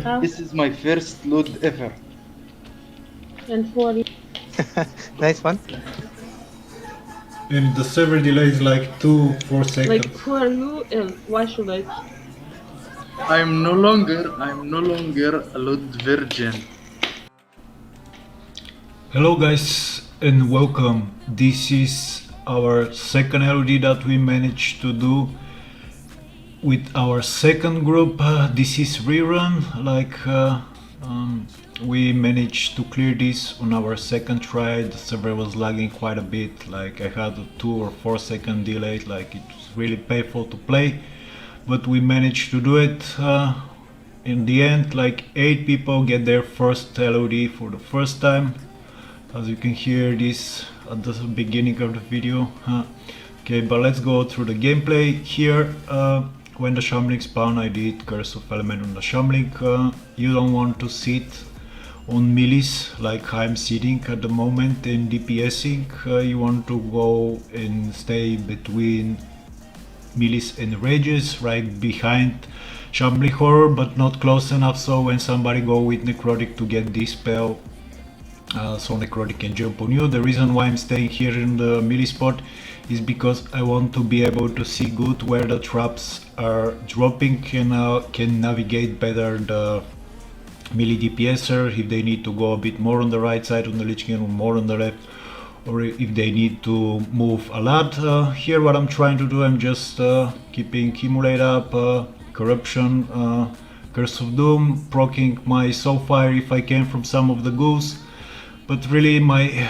How? This is my first load ever. And for you, Nice one. And the server delay is like 2-4 seconds. like for you, why should I? I'm no longer a load virgin. Hello guys and welcome. This is our second LOD that we managed to do with our second group. This is rerun, we managed to clear this on our second try. The server was lagging quite a bit, like I had a 2 or 4 second delay, like it was really painful to play, but we managed to do it. In the end, like 8 people get their first LOD for the first time, as you can hear this at the beginning of the video. Okay, but let's go through the gameplay here. When the shambling spawn, I did curse of element on the shambling. You don't want to sit on melees like I'm sitting at the moment in DPSing. You want to go and stay between melees and rages, right behind shambling horror, but not close enough so when somebody go with necrotic to get this spell, so necrotic can jump on you. The reason why I'm staying here in the melee spot is because I want to be able to see good where the traps are dropping and can navigate better the melee DPSer if they need to go a bit more on the right side on the Lich King or more on the left, or if they need to move a lot. Here what I'm trying to do, I'm just keeping Accumulate up, Corruption, Curse of Doom, proccing my Soulfire if I can from some of the ghouls. But really my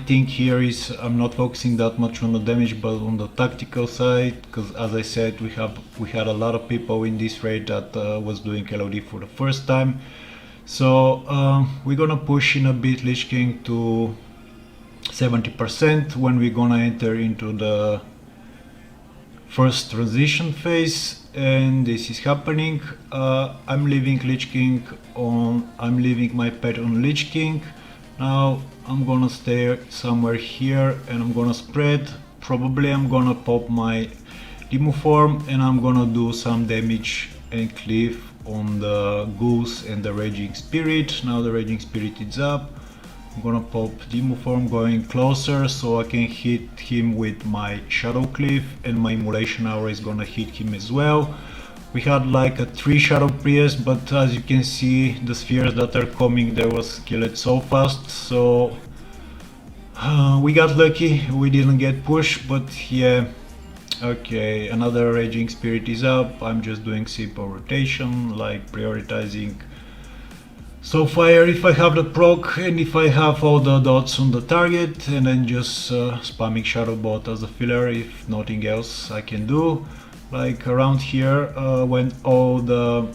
thing here is I'm not focusing that much on the damage but on the tactical side, because as I said we had a lot of people in this raid that was doing LOD for the first time. So we're gonna push in a bit Lich King to 70% when we're gonna enter into the first transition phase, and this is happening. I'm leaving my pet on Lich King. Now I'm gonna stay somewhere here and I'm gonna spread. Probably I'm gonna pop my Demo form and I'm gonna do some damage and cleave on the ghouls and the Raging Spirit. Now the Raging Spirit is up. I'm gonna pop Demo form going closer so I can hit him with my Shadow Cleave, and my Immolation Hour is gonna hit him as well. We had like a 3 Shadow Priest, but as you can see the spheres that are coming, they was killed so fast, so we got lucky, we didn't get pushed, but yeah. Okay, another Raging Spirit is up. I'm just doing simple rotation, like prioritizing Soulfire if I have the proc and if I have all the dots on the target, and then just spamming Shadow Bot as a filler if nothing else I can do. Like around here, when all the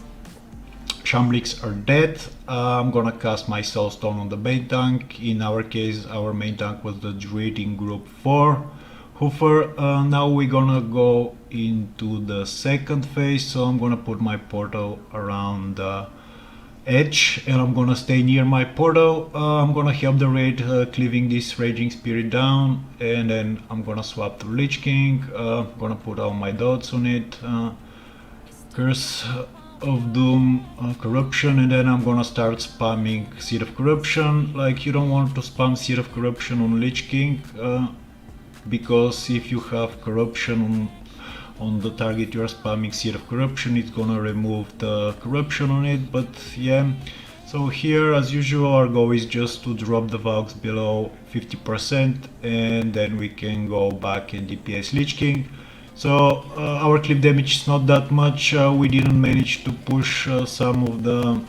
Shamblings are dead, I'm gonna cast my Soulstone on the main tank. In our case, our main tank was the Druid in group 4. Hoofer. Now we're gonna go into the second phase, so I'm gonna put my portal around the edge and I'm gonna stay near my portal. I'm gonna help the raid cleaving this Raging Spirit down, and then I'm gonna swap to Lich King. Gonna put all my dots on it, Curse of Doom, Corruption, and then I'm gonna start spamming Seed of Corruption. Like, you don't want to spam Seed of Corruption on Lich King, because if you have Corruption on the target you are spamming Seed of Corruption, it's gonna remove the corruption on it. But yeah, so here as usual our goal is just to drop the Valks below 50% and then we can go back and DPS Lich King. So our clip damage is not that much. We didn't manage to push some of the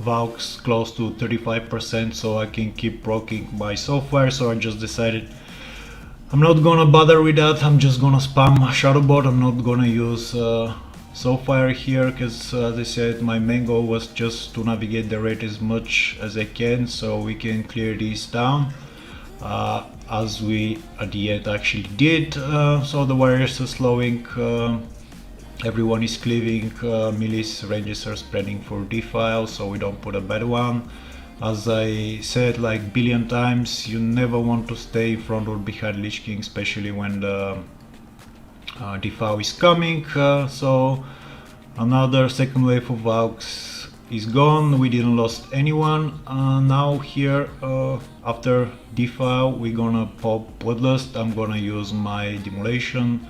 Valks close to 35%, so I can keep proccing my Soulfire, so I just decided I'm not gonna bother with that. I'm just gonna spam Shadowbot. I'm not gonna use Soulfire here, because as I said, my main goal was just to navigate the raid as much as I can so we can clear this down, as we at the end actually did. So the warriors are slowing, everyone is cleaving, melees, ranges are spreading for defile so we don't put a bad one. As I said like billion times, you never want to stay in front or behind Lich King, especially when the defile is coming. So Another second wave of Valks is gone, we didn't lost anyone. Now here, after defile, we're gonna pop Bloodlust. I'm gonna use my demolition,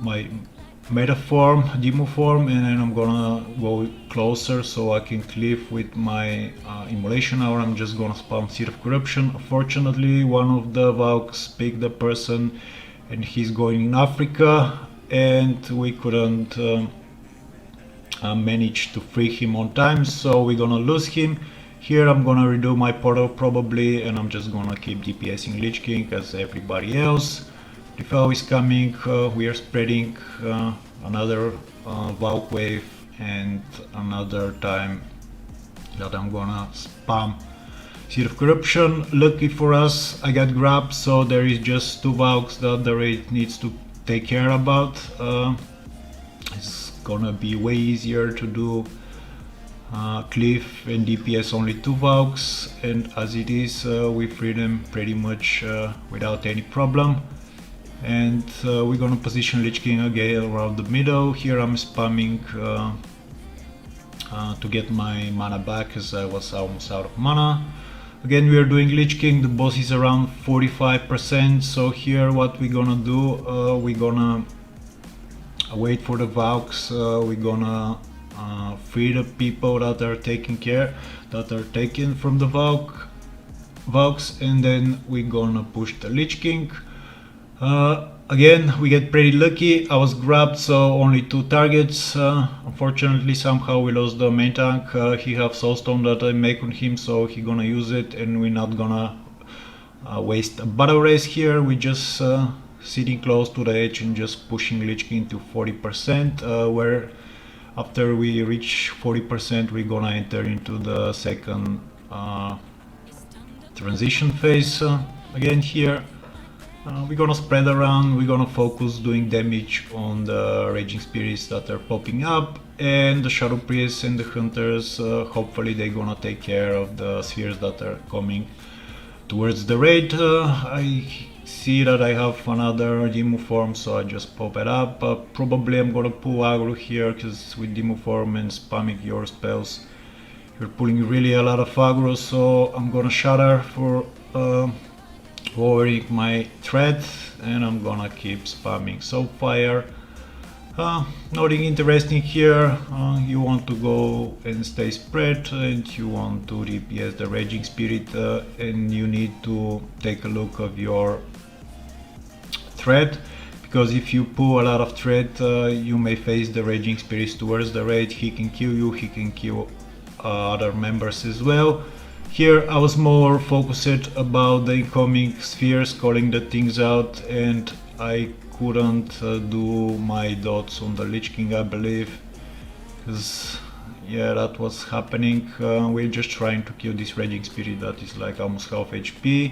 my metaform, demo form, and then I'm gonna go closer so I can cleave with my immolation hour. I'm just gonna spam Seed of Corruption. Unfortunately, one of the Valks picked the person and he's going in Africa, and we couldn't manage to free him on time, so we're gonna lose him. Here I'm gonna redo my portal probably, and I'm just gonna keep DPSing Lich King as everybody else. Defile is coming, we are spreading another Valk wave, and another time that I'm gonna spam Seed of Corruption. Lucky for us, I got grabbed, so there is just 2 Valks that the raid needs to take care about. It's gonna be way easier to do cleave and DPS only 2 Valks, and as it is, we free them pretty much without any problem. And we're gonna position Lich King again around the middle. Here I'm spamming to get my mana back, as I was almost out of mana. Again, we are doing Lich King, the boss is around 45%, so here what we're gonna do, we're gonna wait for the Valks, we're gonna free the people that are taken from the Valks, and then we're gonna push the Lich King. Again, we get pretty lucky. I was grabbed, so only 2 targets. Unfortunately, somehow we lost the main tank. He have Soulstone that I make on him, so he gonna use it, and we're not gonna waste a battle race here. We just sitting close to the edge and just pushing Lich King to 40%, where after we reach 40% we're gonna enter into the second transition phase. Again here we're gonna spread around, we're gonna focus doing damage on the Raging Spirits that are popping up, and the Shadow Priests and the Hunters, hopefully they're gonna take care of the spheres that are coming towards the raid. I see that I have another demo form, so I just pop it up. Probably I'm gonna pull aggro here, because with demo form and spamming your spells you're pulling really a lot of aggro, so I'm gonna shatter for lowering my threat, and I'm gonna keep spamming Soulfire. Nothing interesting here. You want to go and stay spread, and you want to DPS the Raging Spirit, and you need to take a look of your threat, because if you pull a lot of threat, you may face the Raging Spirits towards the raid. He can kill you, he can kill other members as well. Here I was more focused about the incoming spheres, calling the things out, and I couldn't do my dots on the Lich King, I believe, because yeah, that was happening. We're just trying to kill this Raging Spirit that is like almost half HP.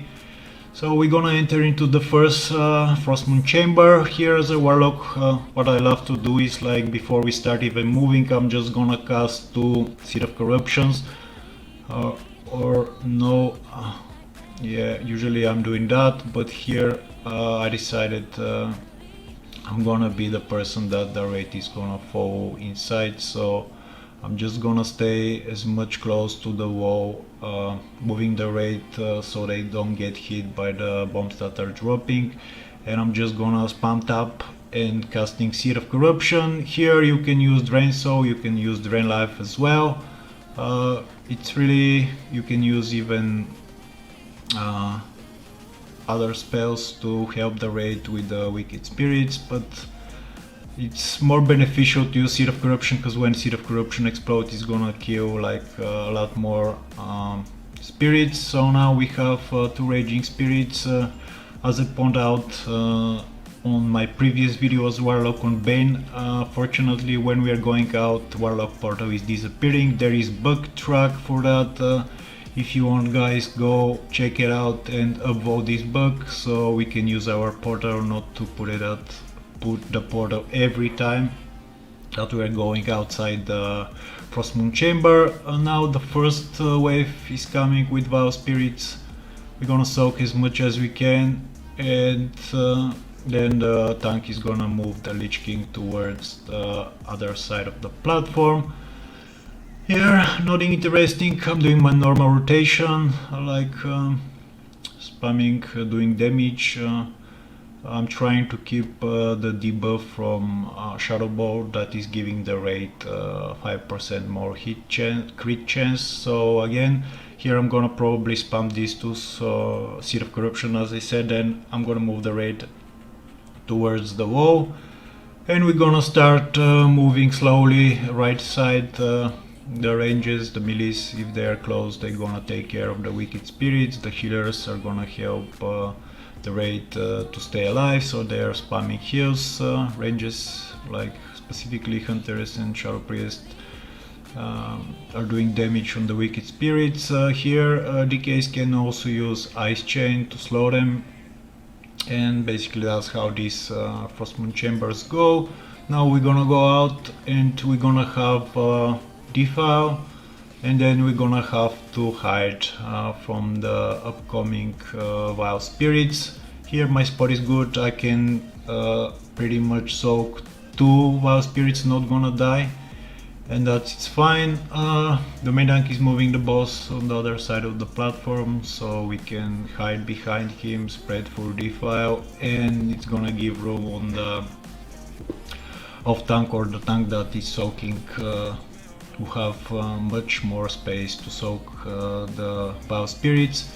So we're gonna enter into the first Frostmoon Chamber. Here as a Warlock, what I love to do is, like, before we start even moving, I'm just gonna cast 2 Seed of Corruptions, or no, yeah, usually I'm doing that, but here I decided I'm gonna be the person that the raid is gonna fall inside, so I'm just gonna stay as much close to the wall, moving the raid so they don't get hit by the bombs that are dropping, and I'm just gonna spam tap and casting Seed of Corruption. Here you can use Drain Soul, you can use Drain Life as well. It's really, you can use even other spells to help the raid with the Wicked Spirits, but it's more beneficial to use Seed of Corruption, because when Seed of Corruption explodes, it's gonna kill like a lot more spirits. So now we have 2 Raging Spirits. As I pointed out on my previous video as Warlock on Bane, fortunately when we are going out, Warlock portal is disappearing. There is bug track for that. If you want, guys, go check it out and upvote this bug, so we can use our portal, not to put the portal every time that we are going outside the Frostmoon Chamber. Now the first wave is coming with Vile Spirits. We're gonna soak as much as we can, and then the tank is gonna move the Lich King towards the other side of the platform. Here, nothing interesting. I'm doing my normal rotation, like spamming, doing damage. I'm trying to keep the debuff from Shadow Ball that is giving the raid 5% more crit chance. So again, here I'm gonna probably spam these two Seed of Corruption, as I said, and I'm gonna move the raid towards the wall. And we're gonna start moving slowly right side. The ranges, the melees, if they are close, they're gonna take care of the wicked spirits. The healers are gonna help the raid to stay alive, so they are spamming heals. Ranges like specifically hunters and shadow priest are doing damage on the wicked spirits. Here DKs can also use ice chain to slow them, and basically that's how these Frostmoon chambers go. Now we're gonna go out and we're gonna have defile, and then we're gonna have to hide from the upcoming wild spirits. Here my spot is good, I can pretty much soak 2 wild spirits, not gonna die, and that's fine. The main tank is moving the boss on the other side of the platform, so we can hide behind him, spread full defile, and it's gonna give room on the off tank or the tank that is soaking to have much more space to soak the wild spirits.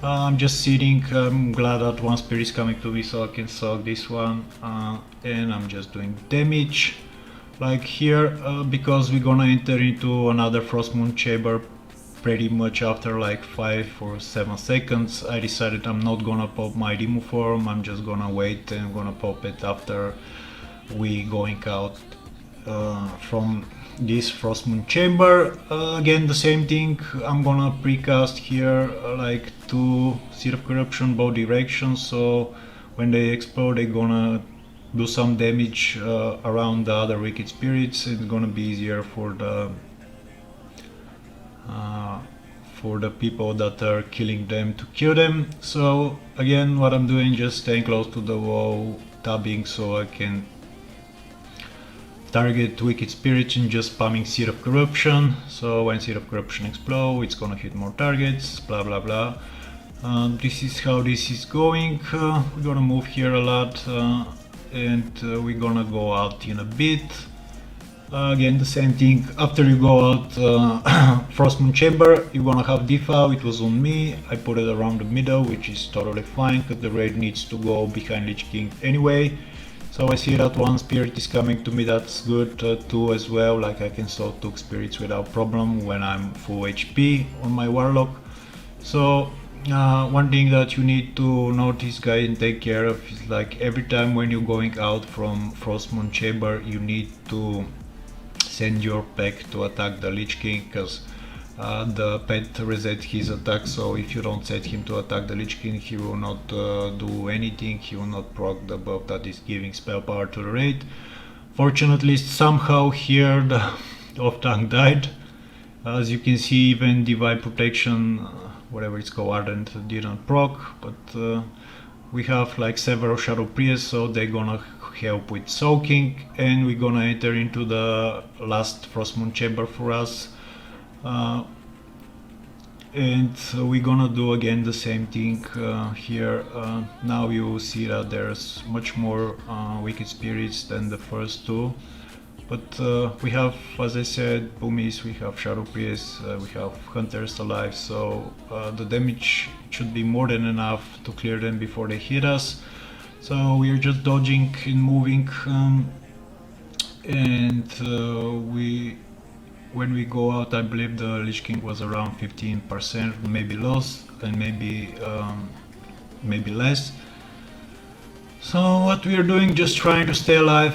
I'm just sitting. I'm glad that one spirit is coming to me so I can soak this one, and I'm just doing damage. Like here, because we're gonna enter into another Frostmoon chamber pretty much after like 5 or 7 seconds, I decided I'm not gonna pop my demo form. I'm just gonna wait and I'm gonna pop it after we going out from this Frostmoon chamber. Again, the same thing. I'm gonna precast here like 2 Seed of Corruption both directions, so when they explode they're gonna do some damage around the other wicked spirits. It's gonna be easier for the people that are killing them to kill them. So again, what I'm doing, just staying close to the wall, tabbing so I can target wicked spirits and just spamming Seed of Corruption. So when Seed of Corruption explode, it's gonna hit more targets, blah blah blah. This is how this is going. We're gonna move here a lot, and we're gonna go out in a bit. Again, the same thing. After you go out Frostmoon chamber, you're gonna have defile. It was on me. I put it around the middle, which is totally fine because the raid needs to go behind Lich King anyway. So I see that one spirit is coming to me, that's good. 2 as well, like I can soak 2 spirits without problem when I'm full HP on my warlock. So one thing that you need to notice, guys, and take care of is like every time when you're going out from Frostmoon chamber, you need to send your pack to attack the Lich King, because the pet resets his attack, so if you don't set him to attack the Lich King, he will not do anything, he will not proc the buff that is giving spell power to the raid. Fortunately, somehow here the off tank died. As you can see, even Divine Protection, whatever it's called, Ardent, didn't proc, but we have like several Shadow Priests, so they're gonna help with soaking, and we're gonna enter into the last Frostmoon chamber for us. And we're gonna do again the same thing here. Now you see that there's much more wicked spirits than the first 2, but we have, as I said, boomies, we have shadow priests, we have hunters alive, so the damage should be more than enough to clear them before they hit us. So we are just dodging and moving, and when we go out, I believe the Lich King was around 15%, maybe lost, and maybe less. So what we are doing, just trying to stay alive.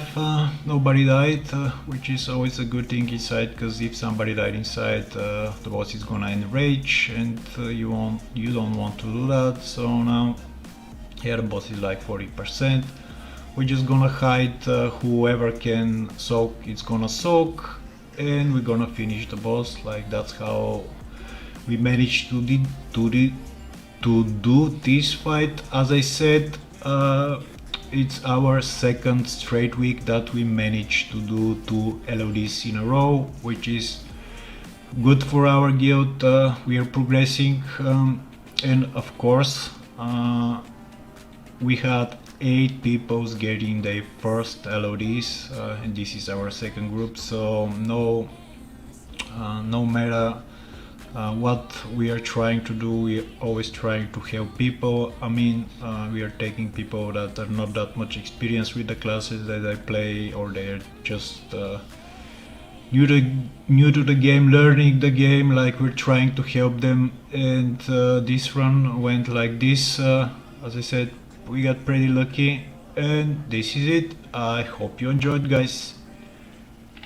Nobody died, which is always a good thing inside, because if somebody died inside, the boss is gonna enrage, and you don't want to do that. So now here the boss is like 40%. We're just gonna hide. Whoever can soak, it's gonna soak, and we're gonna finish the boss. Like, that's how we managed to do this fight. As I said, it's our second straight week that we managed to do 2 LODs in a row, which is good for our guild. We are progressing, and of course we had 8 people getting their first LODs, and this is our second group, so no matter what we are trying to do, we are always trying to help people. I mean, we are taking people that are not that much experienced with the classes that I play, or they're just new to the game, learning the game, like we're trying to help them. And this run went like this. As I said, we got pretty lucky, and this is it. I hope you enjoyed, guys.